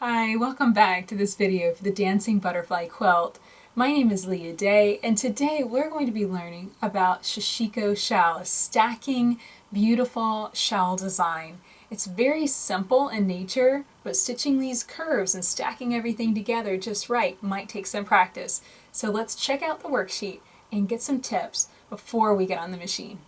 Hi, welcome back to this video for the Dancing Butterfly Quilt. My name is Leah Day, and today we're going to be learning about Sashiko shell, a stacking, beautiful shell design. It's very simple in nature, but stitching these curves and stacking everything together just right might take some practice. So let's check out the worksheet and get some tips before we get on the machine.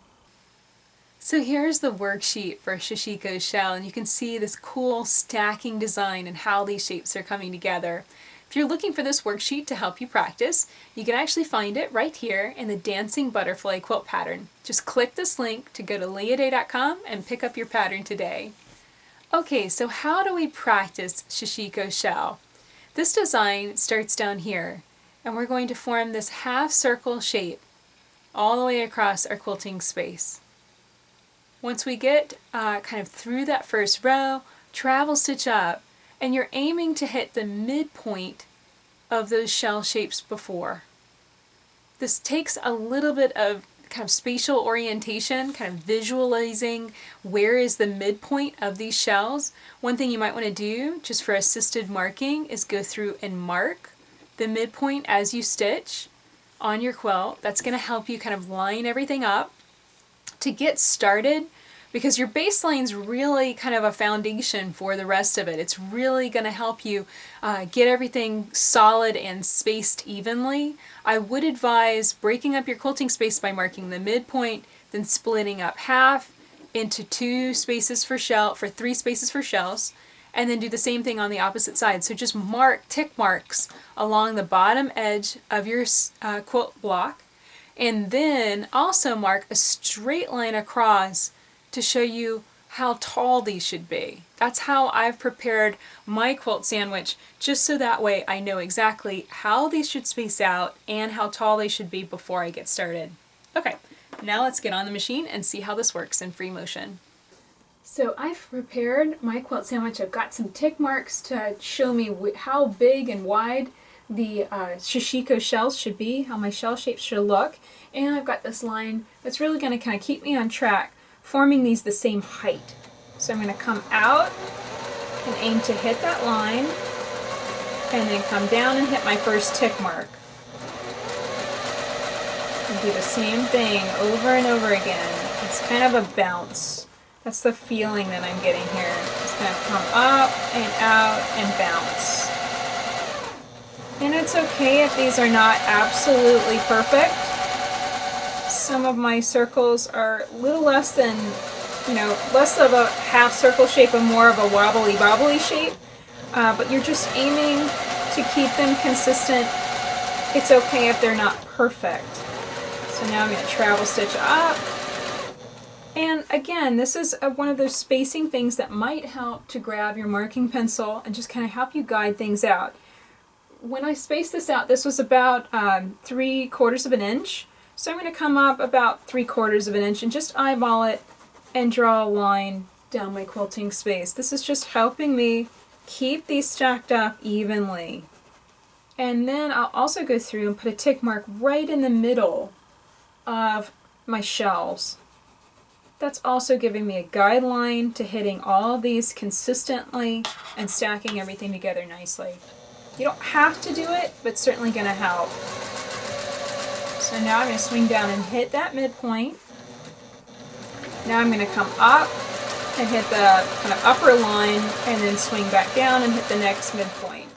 So here's the worksheet for Sashiko shell, and you can see this cool stacking design and how these shapes are coming together. If you're looking for this worksheet to help you practice, you can actually find it right here in the Dancing Butterfly Quilt pattern. Just click this link to go to leahday.com and pick up your pattern today. Okay, so how do we practice Sashiko shell? This design starts down here, and we're going to form this half circle shape all the way across our quilting space. Once we get kind of through that first row, travel stitch up, and you're aiming to hit the midpoint of those shell shapes before. This takes a little bit of kind of spatial orientation, kind of visualizing where is the midpoint of these shells. One thing you might want to do, just for assisted marking, is go through and mark the midpoint as you stitch on your quilt. That's going to help you kind of line everything up. To get started, because your baseline's really kind of a foundation for the rest of it. It's really going to help you get everything solid and spaced evenly. I would advise breaking up your quilting space by marking the midpoint, then splitting up half into three spaces for shells, and then do the same thing on the opposite side. So just mark tick marks along the bottom edge of your quilt block, and then also mark a straight line across to show you how tall these should be. That's how I've prepared my quilt sandwich, just so that way I know exactly how these should space out and how tall they should be before I get started. Okay, now let's get on the machine and see how this works in free motion. So I've prepared my quilt sandwich. I've got some tick marks to show me how big and wide the Sashiko shells should be, how my shell shapes should look, and I've got this line that's really going to kind of keep me on track, forming these the same height. So I'm going to come out and aim to hit that line, and then come down and hit my first tick mark. And do the same thing over and over again. It's kind of a bounce. That's the feeling that I'm getting here. Just kind of come up and out and bounce. And it's okay if these are not absolutely perfect. Some of my circles are a little less than, less of a half circle shape and more of a wobbly shape. But you're just aiming to keep them consistent. It's okay if they're not perfect. So now I'm going to travel stitch up. And again, this is one of those spacing things that might help to grab your marking pencil and just kind of help you guide things out. When I spaced this out, this was about 3/4 of an inch. So I'm going to come up about 3/4 of an inch and just eyeball it and draw a line down my quilting space. This is just helping me keep these stacked up evenly. And then I'll also go through and put a tick mark right in the middle of my shells. That's also giving me a guideline to hitting all of these consistently and stacking everything together nicely. You don't have to do it, but it's certainly going to help. So now I'm going to swing down and hit that midpoint. Now I'm going to come up and hit the kind of upper line and then swing back down and hit the next midpoint.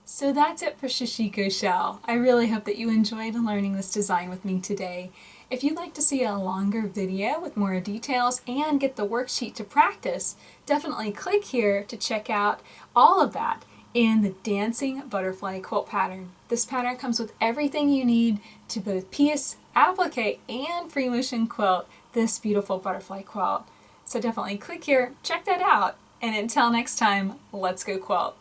So that's it for Sashiko shell. I really hope that you enjoyed learning this design with me today. If you'd like to see a longer video with more details and get the worksheet to practice, definitely click here to check out all of that in the Dancing Butterfly Quilt pattern. This pattern comes with everything you need to both piece, applique, and free motion quilt this beautiful butterfly quilt. So definitely click here, check that out, and until next time, let's go quilt.